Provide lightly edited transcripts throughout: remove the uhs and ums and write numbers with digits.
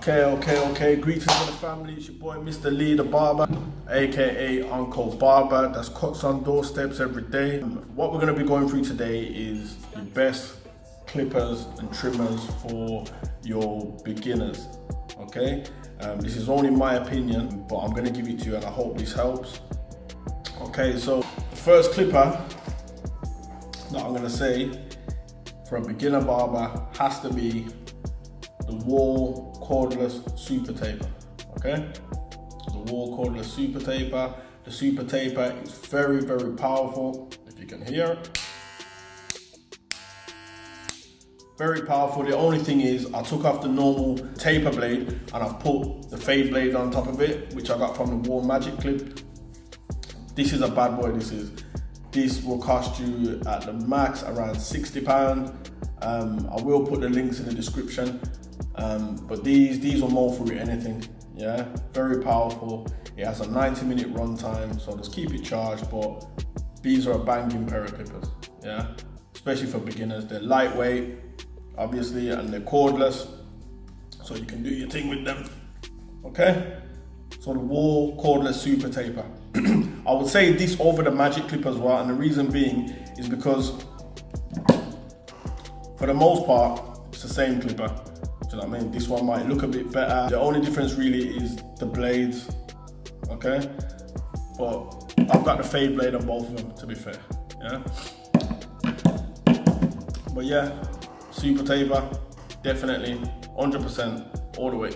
Okay. Greetings to the family. It's your boy, Mr. Lee, the barber, aka Uncle Barber. That's cuts on doorsteps every day. What we're going to be going through today is the best clippers and trimmers for your beginners. Okay, this is only my opinion, but I'm going to give it to you, and I hope this helps. Okay, so the first clipper that I'm going to say for a beginner barber has to be the Wahl Cordless Super Taper. Okay, the Wahl Cordless Super Taper. The Super Taper is very, very powerful. If you can hear it, very powerful. The only thing is, I took off the normal taper blade and I put the fade blade on top of it, which I got from the Wahl Magic Clip. This is a bad boy. This will cost you at the max around £60. I will put the links in the description. But these will mow through anything. Yeah, very powerful. It has a 90-minute run time, so just keep it charged. But these are a banging pair of clippers. Yeah, especially for beginners. They're lightweight, obviously, and they're cordless, so you can do your thing with them. Okay, so the Wahl Cordless Super Taper. I would say this over the Magic Clip as well, and the reason being is because for the most part it's the same clipper. Do you know what I mean? This one might look a bit better. The only difference really is the blades. Okay, but I've got the fade blade on both of them, to be fair. Yeah, but yeah, Super Taper, definitely 100% all the way.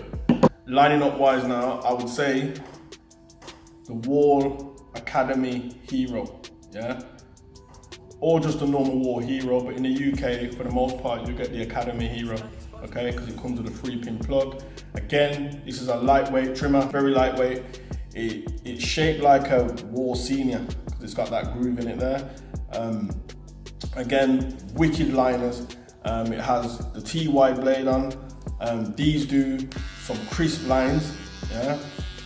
Lining up wise now, I would say the Wahl Academy Hero, yeah, or just a normal Wahl Hero, but in the UK, for the most part, you get the Academy Hero, okay, because it comes with a 3-pin plug. Again, this is a lightweight trimmer, very lightweight. It's shaped like a Wahl Senior, because it's got that groove in it there. Again, wicked liners. It has the TY blade on. These do some crisp lines, yeah.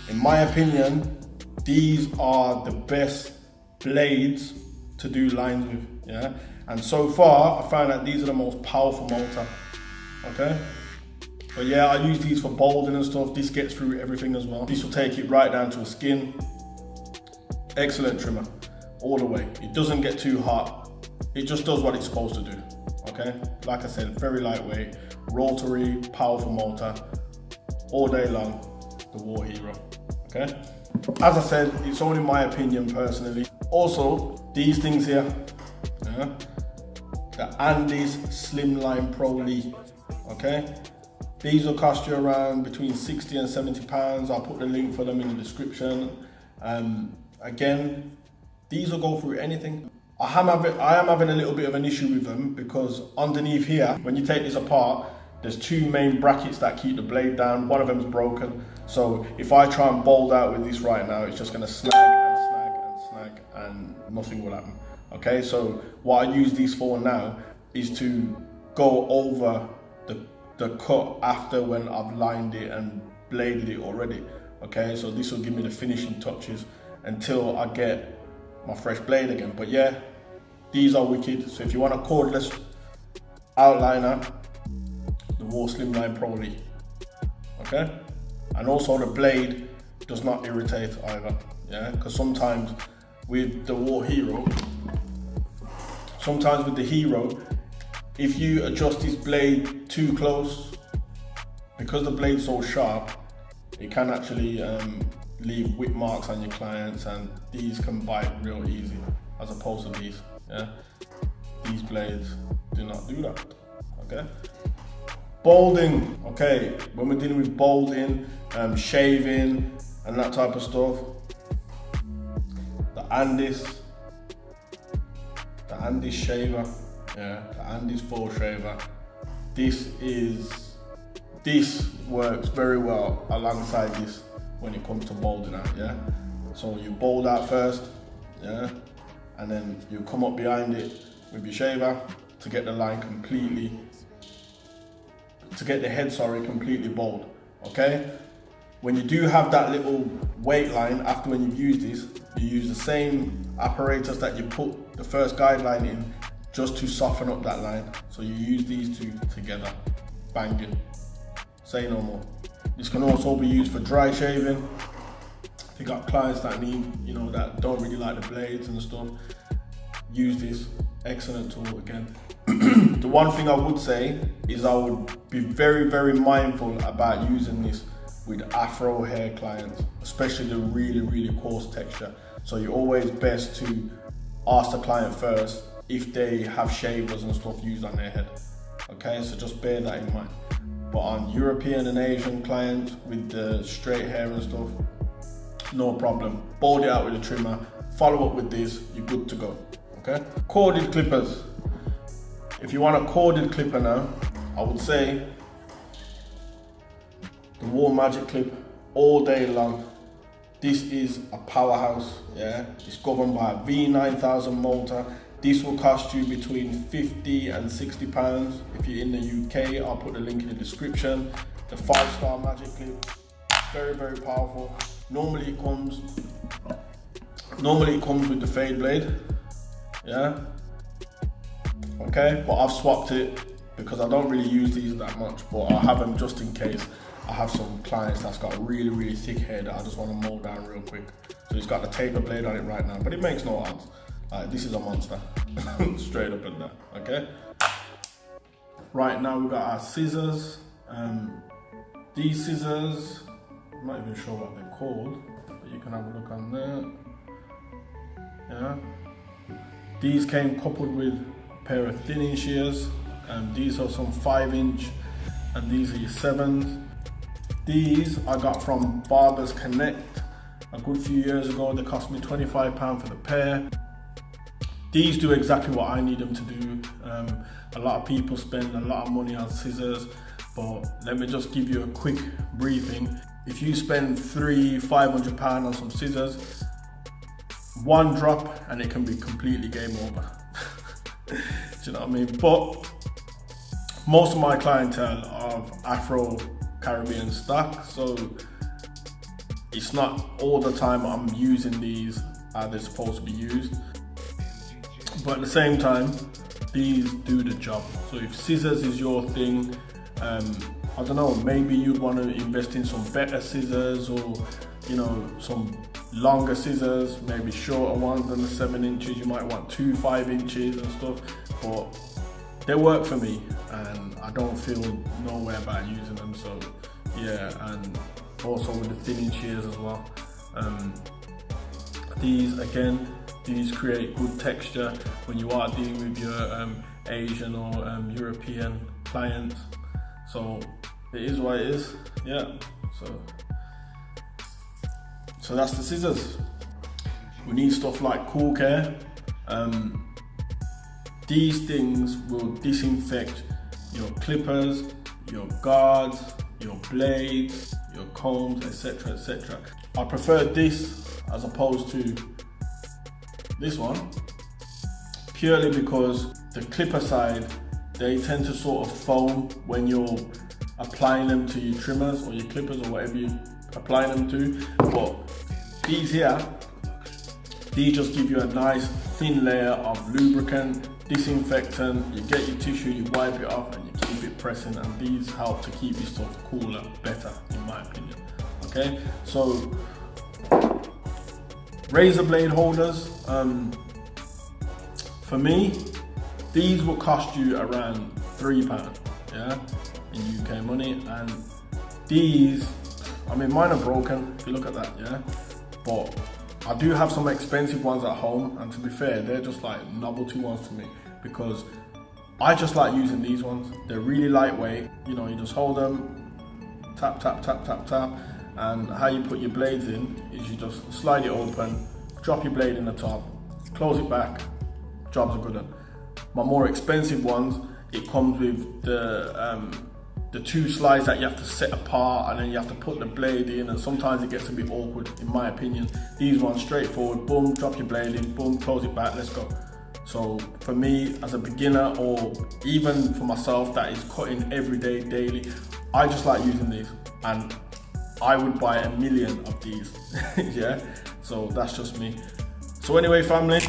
In my opinion, these are the best blades to do lines with, yeah. And so far, I found that these are the most powerful motor, okay. But yeah, I use these for balding and stuff. This gets through everything as well. This will take it right down to a skin. Excellent trimmer, all the way. It doesn't get too hot. It just does what it's supposed to do, okay. Like I said, very lightweight, rotary, powerful motor, all day long, the Wahl Hero, okay. As I said, it's only my opinion personally. Also, these things here, yeah, the Andis Slimline Pro Li, okay. These will cost you around between £60 and £70. I'll put the link for them in the description. Again, these will go through anything. I am having a little bit of an issue with them because underneath here, when you take this apart, there's two main brackets that keep the blade down. One of them is broken. So if I try and bold out with this right now, it's just gonna snag and snag and snag and nothing will happen. Okay, so what I use these for now is to go over the cut after when I've lined it and bladed it already. Okay, so this will give me the finishing touches until I get my fresh blade again. But yeah, these are wicked. So if you want a cordless outliner, the Wahl Slimline Pro Li, okay. And also the blade does not irritate either, yeah, because sometimes with the Wahl Hero, if you adjust this blade too close, because the blade's so sharp, it can actually leave whip marks on your clients, and these can bite real easy, as opposed to these, yeah. These blades do not do that, okay. Balding, okay, when we're dealing with balding, shaving, and that type of stuff, the Andis shaver, yeah, the Andis full shaver. This works very well alongside this when it comes to balding out, yeah. So you bald out first, yeah, and then you come up behind it with your shaver to get the line completely. To get the head, completely bald, okay? When you do have that little weight line after when you've used this, you use the same apparatus that you put the first guideline in just to soften up that line. So you use these two together, banging. Say no more. This can also be used for dry shaving. If you got clients that need, that don't really like the blades and stuff, use this. Excellent tool again. The one thing I would say is I would be very, very mindful about using this with afro hair clients, especially the really, really coarse texture. So you're always best to ask the client first if they have shavers and stuff used on their head. Okay, so just bear that in mind. But on European and Asian clients with the straight hair and stuff, no problem. Bald it out with a trimmer, follow up with this, you're good to go. Okay, corded clippers. If you want a corded clipper now, I would say the Wahl Magic Clip all day long. This is a powerhouse, yeah. It's governed by a V9000 motor. This will cost you between 50 and 60 pounds. If you're in the UK, I'll put the link in the description. The 5-star Magic Clip, very, very powerful. Normally it comes with the fade blade, yeah. Okay, but I've swapped it because I don't really use these that much, but I have them just in case. I have some clients that's got really, really thick hair that I just want to mow down real quick. So it's got the taper blade on it right now, but it makes no odds. This is a monster, straight up and down, okay? Right now we've got our scissors. These scissors, I'm not even sure what they're called, but you can have a look on there. Yeah. These came coupled with a pair of thinning shears. These are some 5-inch, and these are your 7s. These I got from Barbers Connect a good few years ago. They cost me £25 for the pair. These do exactly what I need them to do. A lot of people spend a lot of money on scissors, but let me just give you a quick briefing. If you spend £500 on some scissors, one drop and it can be completely game over. Do you know what I mean? But most of my clientele are Afro Caribbean stock, so it's not all the time I'm using these as they're supposed to be used. But at the same time, these do the job. So if scissors is your thing, I don't know, maybe you'd want to invest in some better scissors, or some longer scissors, maybe shorter ones than the 7 inches. You might want 2 5-inches and stuff, but they work for me and I don't feel nowhere about using them. So yeah, and also with the thinning shears as well. These create good texture when you are dealing with your Asian or European clients. So it is what it is, yeah. So that's the scissors. We need stuff like Coolcare. These things will disinfect your clippers, your guards, your blades, your combs, etc, etc. I prefer this as opposed to this one, purely because the Clippercide, they tend to sort of foam when you're applying them to your trimmers or your clippers or whatever you apply them to. But these here, these just give you a nice thin layer of lubricant, disinfectant. You get your tissue, you wipe it off and you keep it pressing, and these help to keep your stuff cooler, better in my opinion. Okay, so razor blade holders, for me, these will cost you around £3, yeah, in UK money. And these, I mean, mine are broken, if you look at that, yeah, but I do have some expensive ones at home, and to be fair, they're just like novelty ones to me, because I just like using these ones. They're really lightweight, you just hold them, tap, tap, tap, tap, tap, and how you put your blades in is you just slide it open, drop your blade in the top, close it back, jobs are good done. My more expensive ones, it comes with the 2 slides that you have to set apart, and then you have to put the blade in, and sometimes it gets a bit awkward in my opinion. These ones, straightforward, boom, drop your blade in, boom, close it back, let's go. So for me as a beginner, or even for myself that is cutting every day, daily, I just like using these, and I would buy 1 million of these. Yeah, so that's just me. So anyway, family,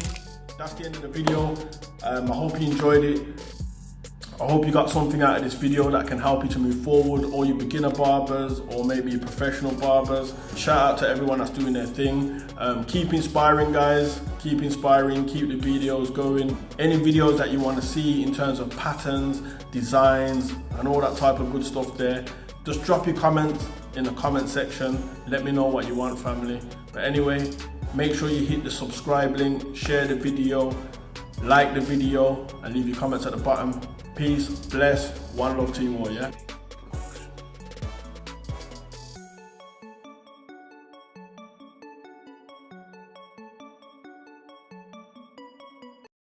that's the end of the video. I hope you enjoyed it. I hope you got something out of this video that can help you to move forward, all you beginner barbers or maybe your professional barbers. Shout out to everyone that's doing their thing. Keep inspiring, guys. Keep inspiring, keep the videos going. Any videos that you want to see in terms of patterns, designs, and all that type of good stuff there, just drop your comments in the comment section. Let me know what you want, family. But anyway, make sure you hit the subscribe link, share the video, like the video, and leave your comments at the bottom. Peace, bless, one love to you all, yeah?